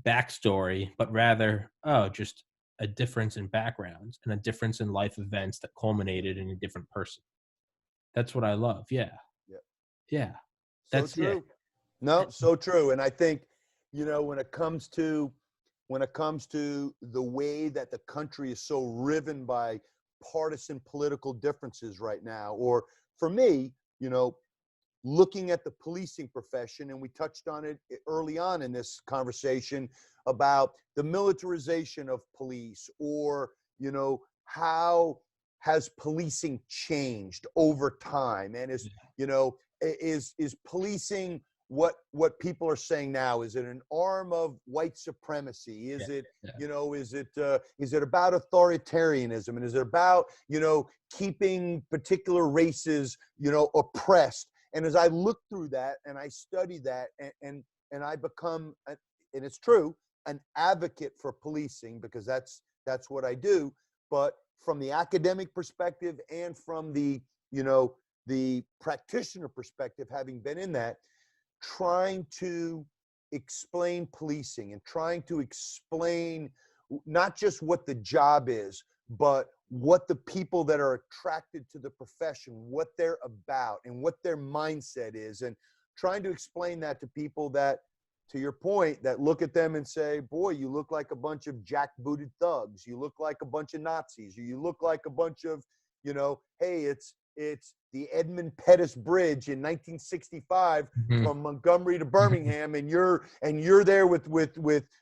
backstory, but rather, just a difference in backgrounds and a difference in life events that culminated in a different person. That's what I love. Yeah. Yeah. Yeah. So true. No, so true. And I think, when it comes to the way that the country is so riven by partisan political differences right now, or for me, looking at the policing profession, and we touched on it early on in this conversation about the militarization of police, or, how has policing changed over time? And is policing what people are saying now? Is it an arm of white supremacy? Is it is it about authoritarianism? And is it about keeping particular races oppressed? And as I look through that and I study that, and I become, and it's true, an advocate for policing, because that's what I do. But from the academic perspective and from the the practitioner perspective, having been in that, trying to explain policing and trying to explain not just what the job is, but what the people that are attracted to the profession, what they're about and what their mindset is, and trying to explain that to people that, to your point, that look at them and say, boy, you look like a bunch of jackbooted thugs. You look like a bunch of Nazis. Or you look like a bunch of, hey, it's the Edmund Pettus Bridge in 1965 from Montgomery to Birmingham, and you're there with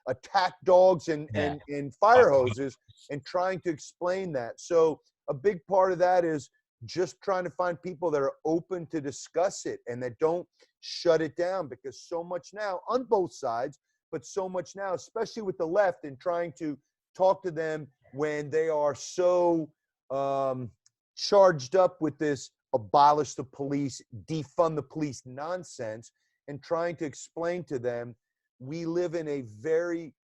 attack dogs and fire hoses, and trying to explain that. So a big part of that is just trying to find people that are open to discuss it and that don't shut it down, because so much now on both sides, but so much now, especially with the left, and trying to talk to them when they are so charged up with this abolish the police, defund the police nonsense, and trying to explain to them, we live in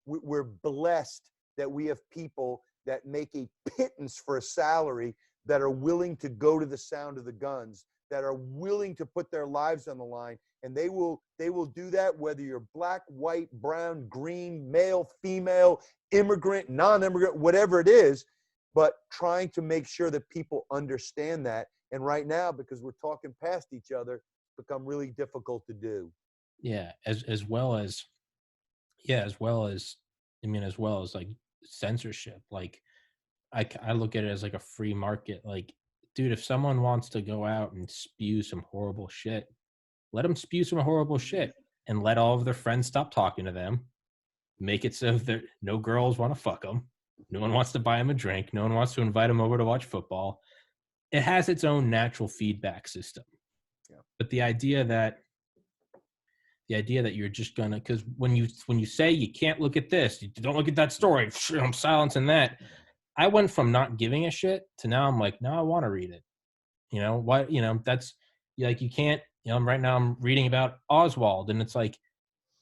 we're blessed that we have people that make a pittance for a salary, that are willing to go to the sound of the guns, that are willing to put their lives on the line. And they will do that whether you're black, white, brown, green, male, female, immigrant, non-immigrant, whatever it is, but trying to make sure that people understand that. And right now, because we're talking past each other, it's become really difficult to do. Yeah. As well as like censorship. Like I look at it as like a free market. Like, dude, if someone wants to go out and spew some horrible shit, let them spew some horrible shit, and let all of their friends stop talking to them. Make it so that no girls want to fuck them. No one wants to buy them a drink. No one wants to invite them over to watch football. It has its own natural feedback system. Yeah. But the idea that you're just gonna, because when you say you can't look at this, you don't look at that story, I'm silencing that. I went from not giving a shit to now I'm like, no, I want to read it. Why? That's like, you can't. Right now I'm reading about Oswald, and it's like,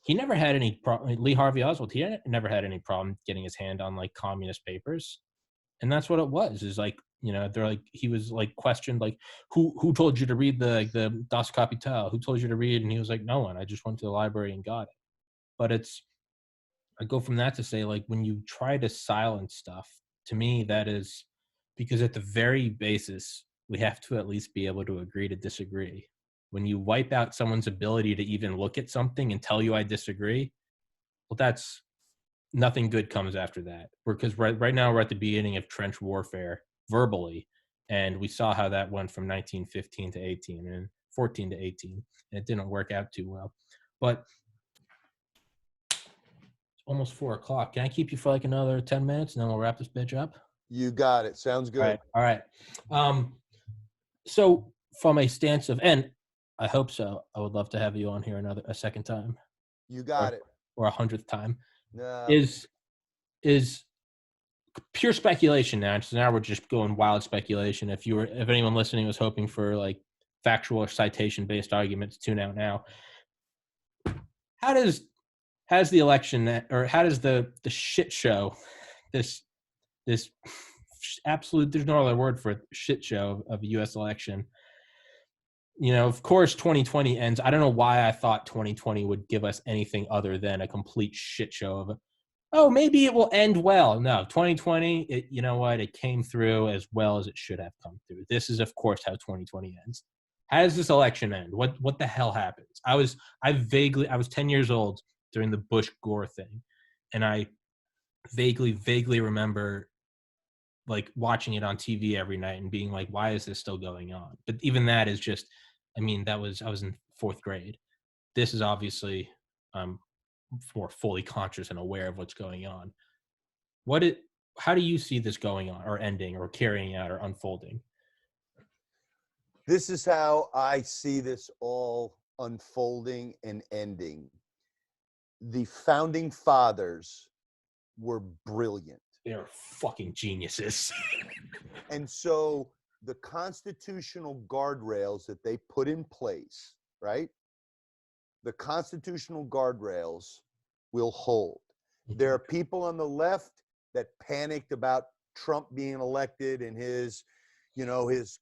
he never had any problem. Lee Harvey Oswald, he never had any problem getting his hand on like communist papers, and that's what it was. Is like, they're like, he was like questioned, like, who told you to read the Das Kapital? Who told you to read? And he was like, no one. I just went to the library and got it. But I go from that to say, like, when you try to silence stuff, to me, that is because at the very basis, we have to at least be able to agree to disagree. When you wipe out someone's ability to even look at something and tell you I disagree, well, that's nothing good comes after that. Because right now we're at the beginning of trench warfare verbally, and we saw how that went from 1915 to 18 and 14 to 18, and it didn't work out too well. But almost 4:00. Can I keep you for like another 10 minutes and then we'll wrap this bitch up? You got it. Sounds good. All right. So from a stance of, and I hope so, I would love to have you on here a second time. You got it. Or 100th time. No. Is pure speculation now. So now we're just going wild speculation. If anyone listening was hoping for like factual or citation based arguments, tune out now. How does the election, or how does the shit show, this absolute, there's no other word for it, shit show of a U.S. election? You know, of course, 2020 ends. I don't know why I thought 2020 would give us anything other than a complete shit show of, oh, maybe it will end well. No, 2020, you know what? It came through as well as it should have come through. This is, of course, how 2020 ends. How does this election end? What the hell happens? I was 10 years old during the Bush-Gore thing, and I vaguely remember like watching it on TV every night and being like, why is this still going on? But even that is just, I mean, I was in 4th grade. This is obviously more fully conscious and aware of what's going on. How do you see this going on, or ending, or carrying out, or unfolding? This is how I see this all unfolding and ending. The founding fathers were brilliant. They're fucking geniuses. And so the constitutional guardrails that they put in place, right? The constitutional guardrails will hold. There are people on the left that panicked about Trump being elected and his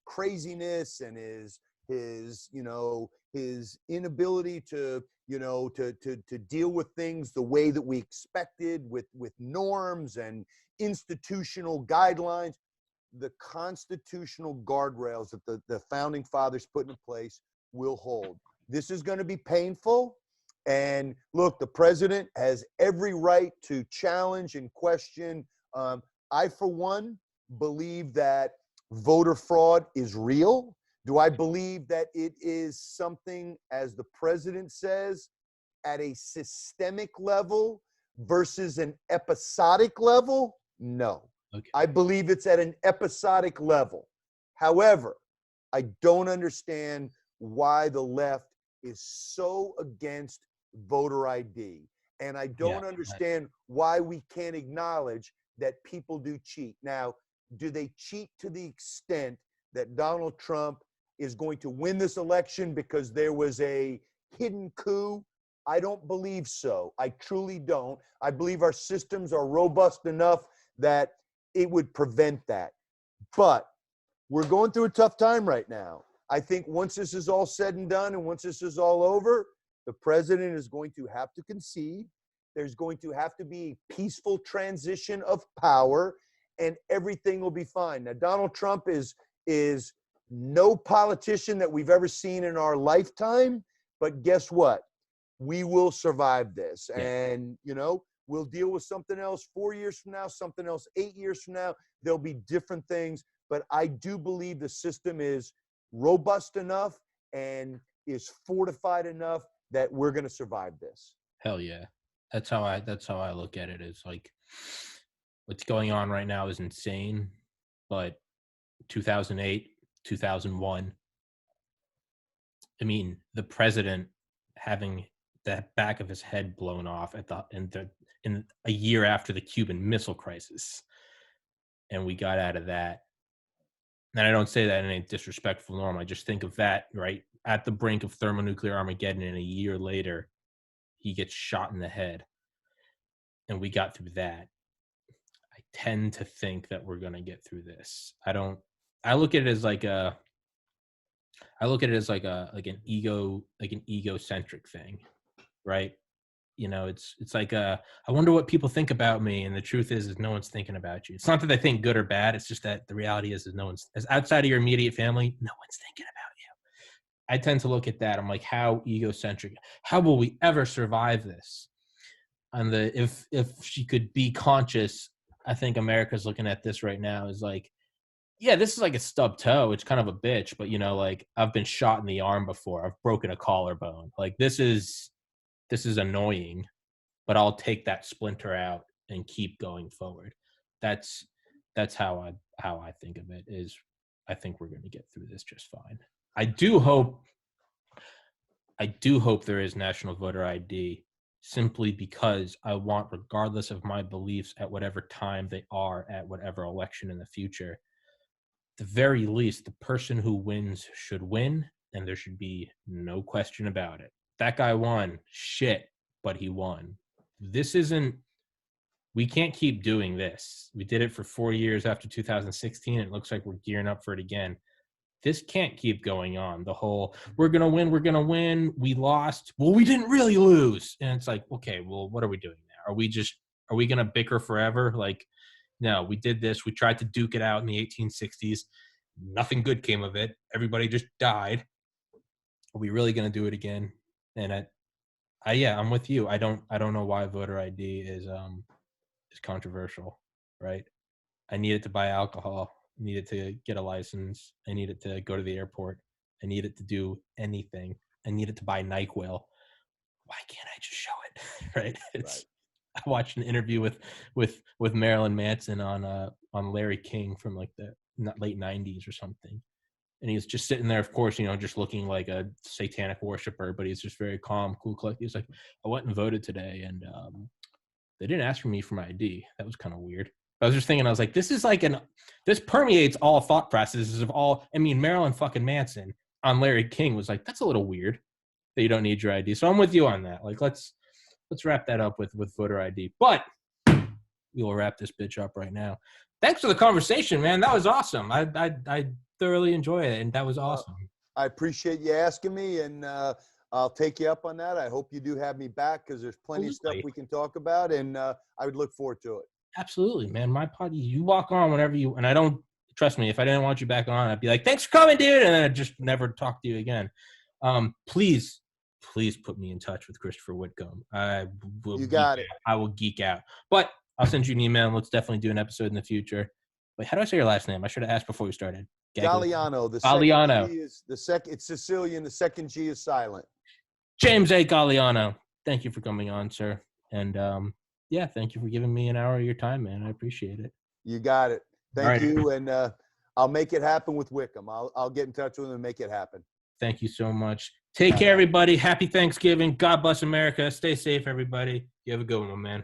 craziness and his inability to deal with things the way that we expected with norms and institutional guidelines. The constitutional guardrails that the founding fathers put in place will hold. This is going to be painful. And look, the president has every right to challenge and question. I, for one, believe that voter fraud is real. Do I believe that it is something, as the president says, at a systemic level versus an episodic level? No. Okay. I believe it's at an episodic level. However, I don't understand why the left is so against voter ID. And I don't understand why we can't acknowledge that people do cheat. Now, do they cheat to the extent that Donald Trump is going to win this election because there was a hidden coup? I don't believe so. I truly don't. I believe our systems are robust enough that it would prevent that. But we're going through a tough time right now. I think once this is all said and done and once this is all over, the president is going to have to concede. There's going to have to be a peaceful transition of power, and everything will be fine. Now, Donald Trump is no politician that we've ever seen in our lifetime, but guess what? We will survive this. Yeah. And, we'll deal with something else 4 years from now, something else 8 years from now. There'll be different things, but I do believe the system is robust enough and is fortified enough that we're going to survive this. Hell yeah. That's how I look at it. Is like, what's going on right now is insane, but 2008, 2001, I mean, the president having the back of his head blown off in a year after the Cuban Missile Crisis, and we got out of that. And I don't say that in a disrespectful norm. I just think of that, right? At the brink of thermonuclear Armageddon, and a year later, he gets shot in the head. And we got through that. I tend to think that we're going to get through this. I look at it as like an egocentric thing, right? It's like I wonder what people think about me, and the truth is no one's thinking about you. It's not that they think good or bad. It's just that the reality is no one's, as outside of your immediate family, no one's thinking about you. I tend to look at that. I'm like, how egocentric? How will we ever survive this? And if she could be conscious, I think America's looking at this right now is like, yeah, this is like a stubbed toe. It's kind of a bitch, but like I've been shot in the arm before. I've broken a collarbone. Like this is annoying, but I'll take that splinter out and keep going forward. That's how I think of it. Is I think we're going to get through this just fine. I do hope there is national voter ID, simply because I want, regardless of my beliefs at whatever time they are at whatever election in the future, at the very least, the person who wins should win, and there should be no question about it. That guy won. Shit, but he won. We can't keep doing this. We did it for 4 years after 2016. It looks like we're gearing up for it again. This can't keep going on. The whole, we're going to win. We lost. Well, we didn't really lose. And it's like, okay, well, what are we doing now? Are we going to bicker forever? Like, no, we did this. We tried to duke it out in the 1860s. Nothing good came of it. Everybody just died. Are we really going to do it again? And I'm with you. I don't know why voter ID is controversial, right? I needed to buy alcohol. I needed to get a license. I needed to go to the airport. I needed to do anything. I needed to buy NyQuil. Why can't I just show it? Right? Right. I watched an interview with Marilyn Manson on Larry King from like the late 90s or something. And he was just sitting there, of course, just looking like a satanic worshiper, but he's just very calm, cool, collected. He's like, I went and voted today, and they didn't ask for me for my ID. That was kind of weird. I was just thinking, I was like, this permeates all thought processes of all. I mean, Marilyn fucking Manson on Larry King was like, that's a little weird that you don't need your ID. So I'm with you on that. Like, let's wrap that up with voter ID. But we will wrap this bitch up right now. Thanks for the conversation, man. That was awesome. I thoroughly enjoyed it, and that was awesome. I appreciate you asking me, and I'll take you up on that. I hope you do have me back, because there's plenty of stuff we can talk about, and I would look forward to it. Absolutely, man. My pod, you walk on whenever you, and I don't, trust me, if I didn't want you back on, I'd be like, thanks for coming, dude, and then I'd just never talk to you again. Please put me in touch with Christopher Whitcomb. You got it. I will geek out. But I'll send you an email, and let's definitely do an episode in the future. Wait, how do I say your last name? I should have asked before we started. Galliano. It's Sicilian. The second G is silent. James A. Galliano. Thank you for coming on, sir. And thank you for giving me an hour of your time, man. I appreciate it. You got it. Thank you. And I'll make it happen with Wickham. I'll get in touch with him and make it happen. Thank you so much. Take care, everybody. Happy Thanksgiving. God bless America. Stay safe, everybody. You have a good one, man.